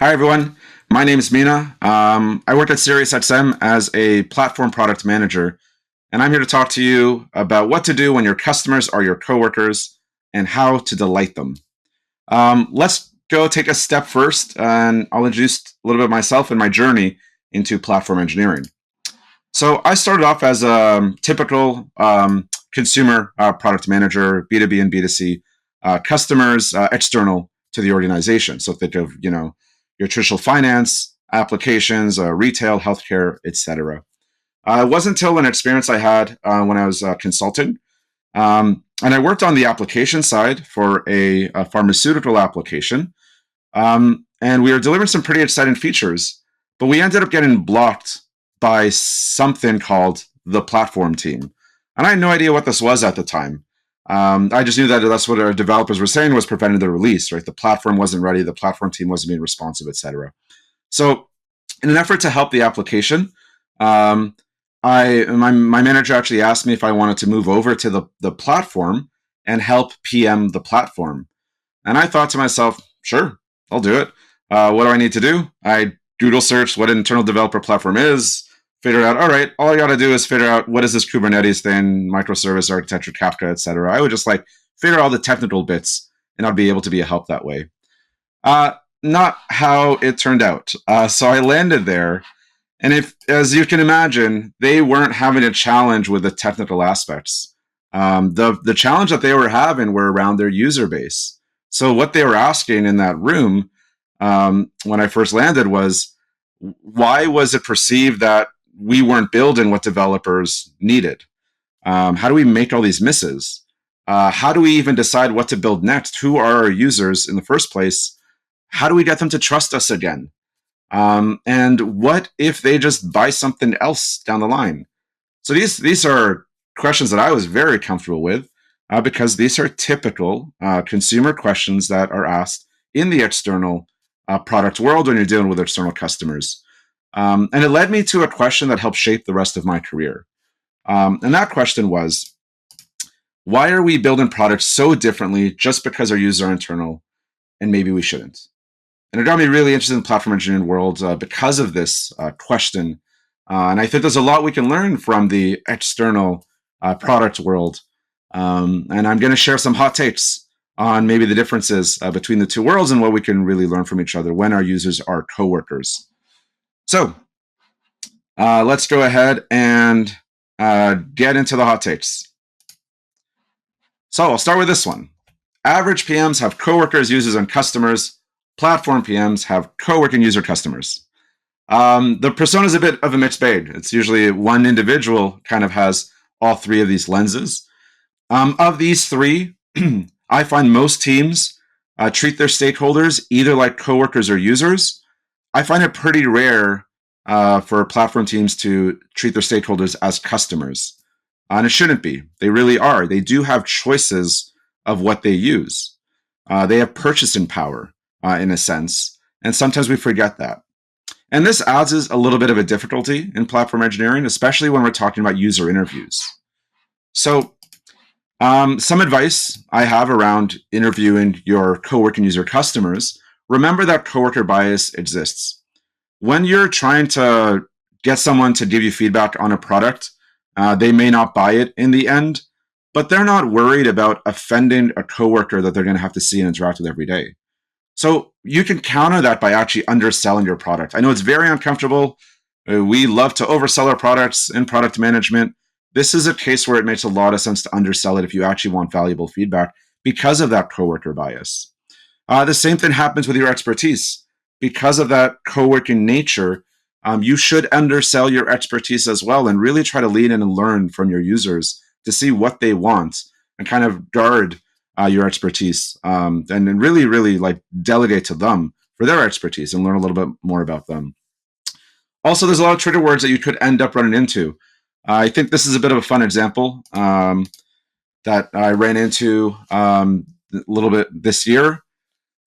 Hi, everyone. My name is Mina. I work at SiriusXM as a platform product manager, and I'm here to talk to you about what to do when your customers are your coworkers and how to delight them. Let's go take a step first, and I'll introduce a little bit of myself and my journey into platform engineering. So I started off as a typical consumer product manager, B2B and B2C, customers external to the organization. So think of, your traditional finance, applications, retail, healthcare, etc. It wasn't until an experience I had when I was consulting, and I worked on the application side for a pharmaceutical application, and we were delivering some pretty exciting features, but we ended up getting blocked by something called the platform team. And I had no idea what this was at the time. I just knew that that's what our developers were saying was preventing the release, right? The platform wasn't ready, the platform team wasn't being responsive, etc. So, in an effort to help the application, um, my manager actually asked me if I wanted to move over to the platform and help PM the platform. And I thought to myself, sure, I'll do it. What do I need to do? I Google searched what an internal developer platform is, figured out, all right, all I got to do is figure out what is this Kubernetes thing, microservice architecture, Kafka, etc. I would just like figure out all the technical bits, and I'd be able to be a help that way. Not how it turned out. So I landed there, and if, as you can imagine, they weren't having a challenge with the technical aspects. The challenge that they were having were around their user base. So what they were asking in that room when I first landed was, why was it perceived that we weren't building what developers needed? How do we make all these misses? How do we even decide what to build next? Who are our users in the first place? How do we get them to trust us again? And what if they just buy something else down the line? So these are questions that I was very comfortable with because these are typical consumer questions that are asked in the external product world when you're dealing with external customers. And it led me to a question that helped shape the rest of my career. And that question was, why are we building products so differently just because our users are internal and maybe we shouldn't? And it got me really interested in the platform engineering world because of this question. And I think there's a lot we can learn from the external product world. And I'm going to share some hot takes on maybe the differences between the two worlds and what we can really learn from each other when our users are coworkers. So let's go ahead and get into the hot takes. So I'll start with this one. Average PMs have coworkers, users, and customers. Platform PMs have co-working user customers. The persona is a bit of a mixed bag. It's usually one individual kind of has all three of these lenses. Of these three, I find most teams treat their stakeholders either like coworkers or users. I find it pretty rare for platform teams to treat their stakeholders as customers. And it shouldn't be. They really are. They do have choices of what they use. They have purchasing power in a sense. And sometimes we forget that. And this adds a little bit of a difficulty in platform engineering, especially when we're talking about user interviews. So, some advice I have around interviewing your co-working user customers: remember that coworker bias exists. When you're trying to get someone to give you feedback on a product, they may not buy it in the end, but they're not worried about offending a coworker that they're going to have to see and interact with every day. So you can counter that by actually underselling your product. I know it's very uncomfortable. We love to oversell our products in product management. This is a case where it makes a lot of sense to undersell it if you actually want valuable feedback because of that coworker bias. The same thing happens with your expertise. Because of that co-working nature, you should undersell your expertise as well and really try to lean in and learn from your users to see what they want and kind of guard your expertise and really, really like delegate to them for their expertise and learn a little bit more about them. Also, there's a lot of trigger words that you could end up running into. I think this is a bit of a fun example that I ran into a little bit this year.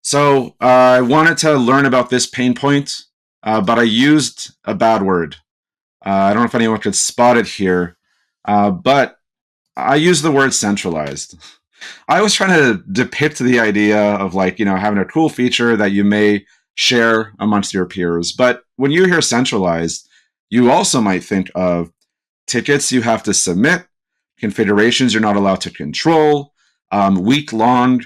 So I wanted to learn about this pain point, but I used a bad word. I don't know if anyone could spot it here, but I used the word centralized. I was trying to depict the idea of, like, having a cool feature that you may share amongst your peers. But when you hear centralized, you also might think of tickets you have to submit, configurations you're not allowed to control, week-long,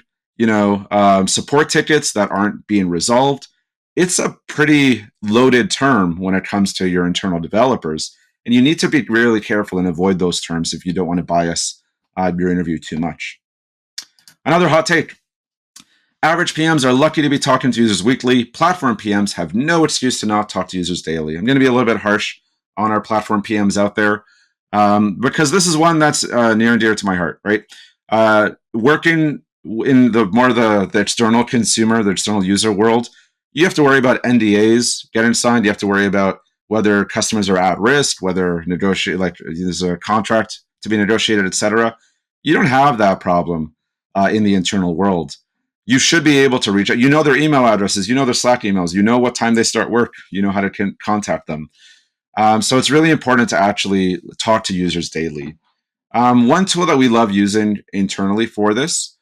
support tickets that aren't being resolved. It's a pretty loaded term when it comes to your internal developers, and you need to be really careful and avoid those terms if you don't want to bias your interview too much. Another hot take. Average PMs are lucky to be talking to users weekly. Platform PMs have no excuse to not talk to users daily. I'm going to be a little bit harsh on our platform PMs out there because this is one that's near and dear to my heart, right? Working in the external consumer, the external user world, you have to worry about NDAs getting signed. You have to worry about whether customers are at risk, whether there's a contract to be negotiated, etc. You don't have that problem in the internal world. You should be able to reach out. You know their email addresses, you know their Slack emails, you know what time they start work, you know how to contact them. So it's really important to actually talk to users daily. One tool that we love using internally for this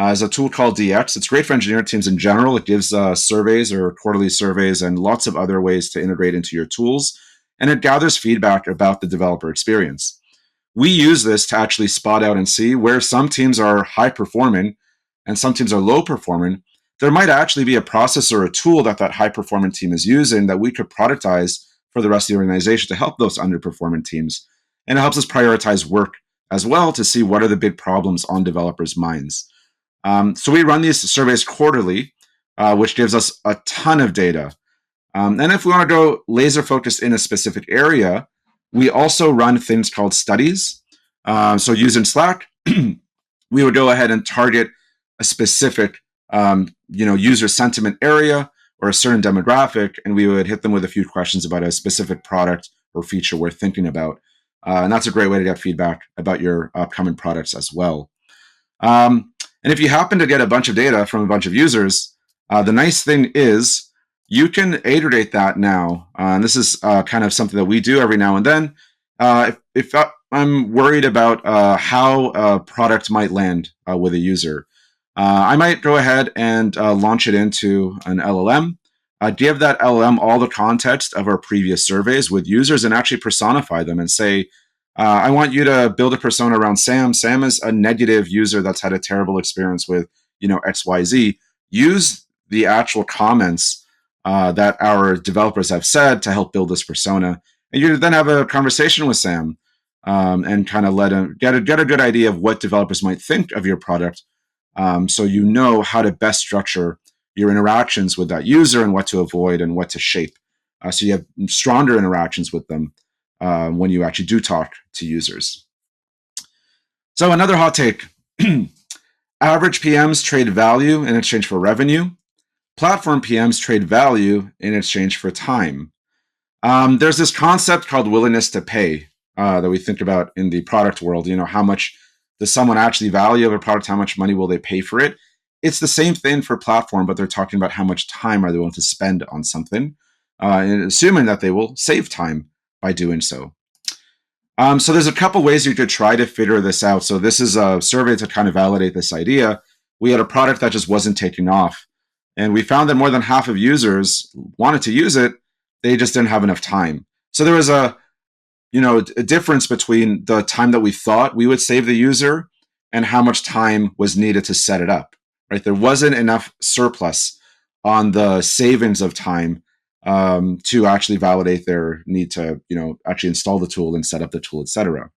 is a tool called DX. It's great for engineering teams in general. It gives surveys or quarterly surveys and lots of other ways to integrate into your tools. And it gathers feedback about the developer experience. We use this to actually spot out and see where some teams are high performing and some teams are low performing. There might actually be a process or a tool that high performing team is using that we could productize for the rest of the organization to help those underperforming teams. And it helps us prioritize work as well to see what are the big problems on developers' minds. So we run these surveys quarterly, which gives us a ton of data. And if we want to go laser focused in a specific area, we also run things called studies. So using Slack, we would go ahead and target a specific user sentiment area or a certain demographic, and we would hit them with a few questions about a specific product or feature we're thinking about. And that's a great way to get feedback about your upcoming products as well. And if you happen to get a bunch of data from a bunch of users, the nice thing is you can aggregate that now. And this is kind of something that we do every now and then. If I'm worried about how a product might land with a user, I might go ahead and launch it into an LLM, give that LLM all the context of our previous surveys with users and actually personify them and say, I want you to build a persona around Sam. Sam is a negative user that's had a terrible experience with, XYZ. Use the actual comments that our developers have said to help build this persona. And you then have a conversation with Sam and kind of let him get a good idea of what developers might think of your product. So you know how to best structure your interactions with that user and what to avoid and what to shape. So you have stronger interactions with them when you actually do talk to users. So another hot take. Average PMs trade value in exchange for revenue. Platform PMs trade value in exchange for time. There's this concept called willingness to pay that we think about in the product world. How much does someone actually value a product? How much money will they pay for it? It's the same thing for platform, but they're talking about how much time are they willing to spend on something, and assuming that they will save time by doing so. So there's a couple ways you could try to figure this out. So this is a survey to kind of validate this idea. We had a product that just wasn't taking off. And we found that more than half of users wanted to use it. They just didn't have enough time. So there was a difference between the time that we thought we would save the user and how much time was needed to set it up, right? There wasn't enough surplus on the savings of time to actually validate their need to, actually install the tool and set up the tool, etc.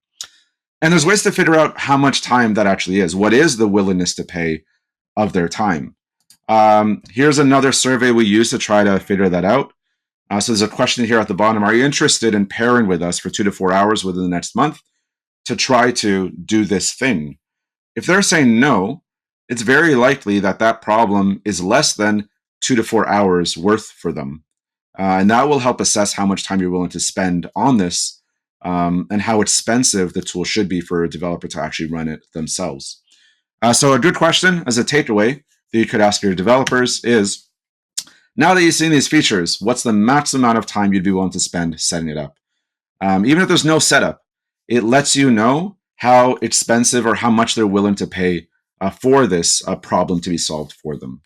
And there's ways to figure out how much time that actually is. What is the willingness to pay of their time? Here's another survey we use to try to figure that out. So there's a question here at the bottom. Are you interested in pairing with us for 2 to 4 hours within the next month to try to do this thing? If they're saying no, it's very likely that problem is less than 2 to 4 hours worth for them. And that will help assess how much time you're willing to spend on this and how expensive the tool should be for a developer to actually run it themselves. So a good question as a takeaway that you could ask your developers is, now that you've seen these features, what's the max amount of time you'd be willing to spend setting it up? Even if there's no setup, it lets you know how expensive or how much they're willing to pay for this problem to be solved for them.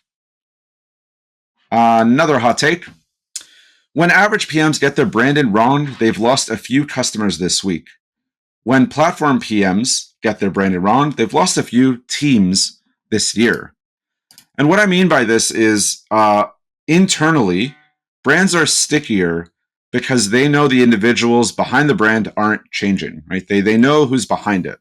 Another hot take. When average PMs get their branding wrong, they've lost a few customers this week. When platform PMs get their branding wrong, they've lost a few teams this year. And what I mean by this is internally, brands are stickier because they know the individuals behind the brand aren't changing, right? They know who's behind it.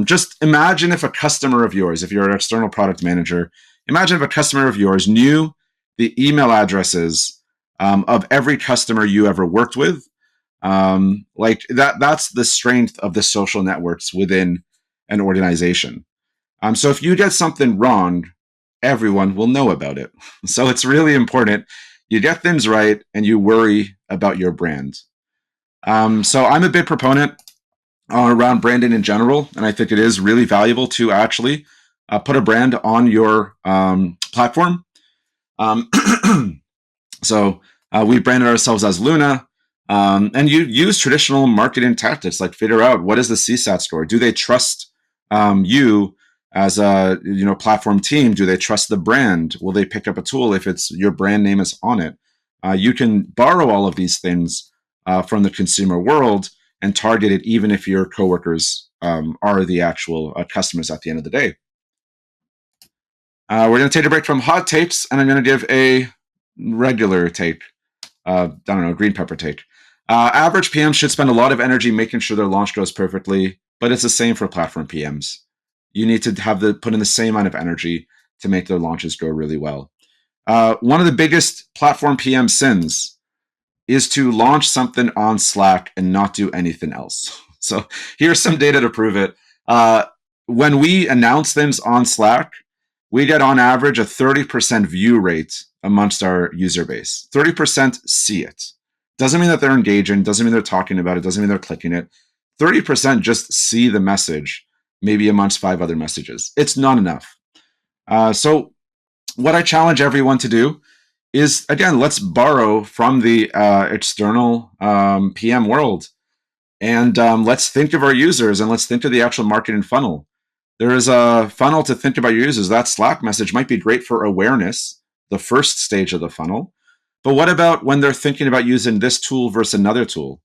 Just imagine if a customer of yours, if you're an external product manager, imagine if a customer of yours knew the email addresses of every customer you ever worked with. Like that's the strength of the social networks within an organization. So if you get something wrong, everyone will know about it. So it's really important you get things right and you worry about your brand. So I'm a big proponent around branding in general, and I think it is really valuable to actually put a brand on your platform. Um, so we branded ourselves as Luna, and you use traditional marketing tactics like figure out what is the CSAT score. Do they trust you as a platform team? Do they trust the brand? Will they pick up a tool if it's your brand name is on it? You can borrow all of these things from the consumer world and target it, even if your coworkers are the actual customers at the end of the day. We're going to take a break from hot takes, and I'm going to give a regular take. I don't know, green pepper take. Average PMs should spend a lot of energy making sure their launch goes perfectly, but it's the same for platform PMs. You need to put in the same amount of energy to make their launches go really well. One of the biggest platform PM sins is to launch something on Slack and not do anything else. So here's some data to prove it. When we announce things on Slack, we get on average a 30% view rate amongst our user base. 30% see it. Doesn't mean that they're engaging, doesn't mean they're talking about it, doesn't mean they're clicking it. 30% just see the message, maybe amongst 5 other messages. It's not enough. So what I challenge everyone to do is, again, let's borrow from the external PM world, and let's think of our users and let's think of the actual marketing funnel. There is a funnel to think about your users. That Slack message might be great for awareness, the first stage of the funnel. But what about when they're thinking about using this tool versus another tool?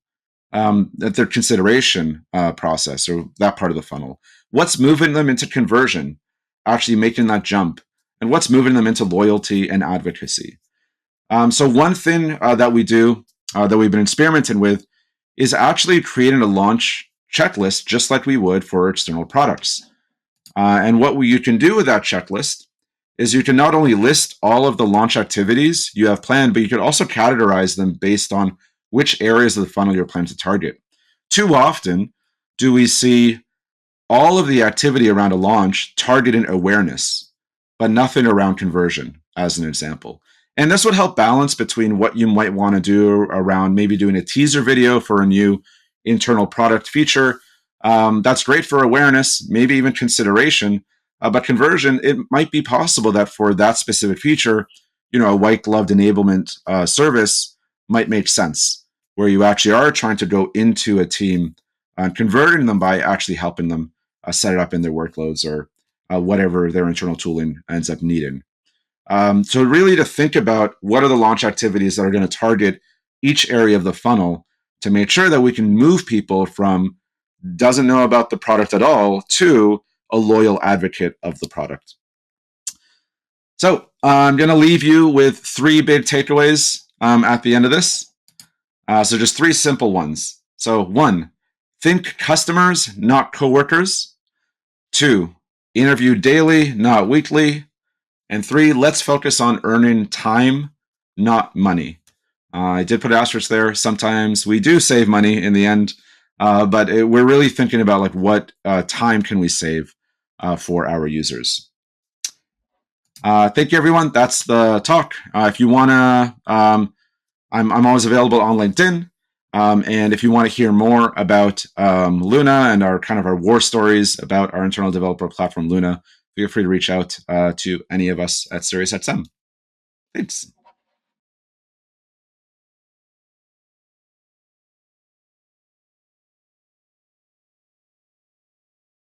At their consideration process or that part of the funnel. What's moving them into conversion, actually making that jump? And what's moving them into loyalty and advocacy? So one thing that we do, that we've been experimenting with, is actually creating a launch checklist just like we would for external products. And what you can do with that checklist is you can not only list all of the launch activities you have planned, but you can also categorize them based on which areas of the funnel you're planning to target. Too often do we see all of the activity around a launch targeting awareness, but nothing around conversion, as an example. And this would help balance between what you might want to do around maybe doing a teaser video for a new internal product feature. That's great for awareness, maybe even consideration, but conversion, it might be possible that for that specific feature, a white gloved enablement service might make sense, where you actually are trying to go into a team and converting them by actually helping them set it up in their workloads or whatever their internal tooling ends up needing. So really to think about what are the launch activities that are going to target each area of the funnel to make sure that we can move people from doesn't know about the product at all to a loyal advocate of the product. So I'm going to leave you with 3 big takeaways at the end of this. So just 3 simple ones. So 1, think customers, not coworkers. 2, interview daily, not weekly. And 3, let's focus on earning time, not money. I did put an asterisk there. Sometimes we do save money in the end, but we're really thinking about like what time can we save for our users. Thank you, everyone. That's the talk. If you want to, I'm always available on LinkedIn. And if you want to hear more about Luna and our war stories about our internal developer platform, Luna, feel free to reach out to any of us at SiriusXM. Thanks.